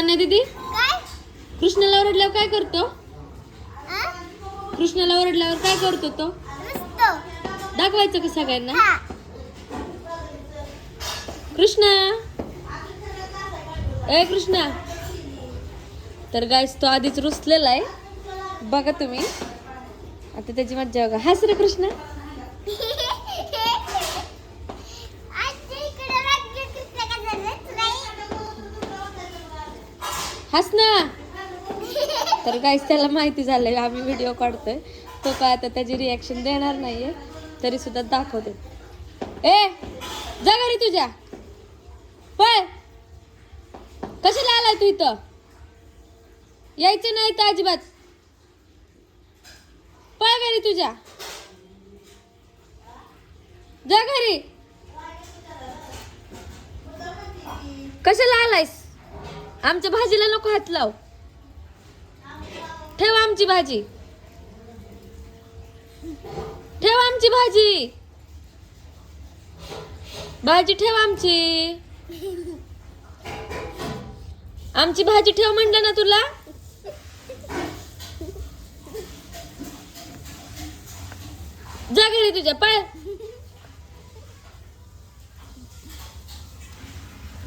नाही दीदी कृष्णाला ओरडल्यावर काय करतो? कृष्णाला ओरडल्यावर काय करतो तो? दाखवायचं का सगळ्यांना? कृष्णा ए कृष्णा. तर गाईस तो आधीच रुसलेला आहे बघा तुम्ही. आता त्याची मज्जा बघा. हस रे कृष्णा. हस ना. तर गाईस त्याला माहिती झालंय आम्ही व्हिडिओ काढतोय. तो काय आता त्याची रिॲक्शन देणार नाहीये तरी सुद्धा दाखवते. ए जा घरी तुझ्या. पळ. कशाला आलाय तू इथं? यायचं नाही तर अजिबात. पळ घरी तुझ्या. जा घरी. कशाला आलायस? आमच्या भाजीला नको हात लाव. ठेव आमची भाजी. ठेव आमची भाजी. भाजी ठेव आमची. आमची भाजी ठेव म्हणलं ना तुला. जा घरी तुझ्या. पळ.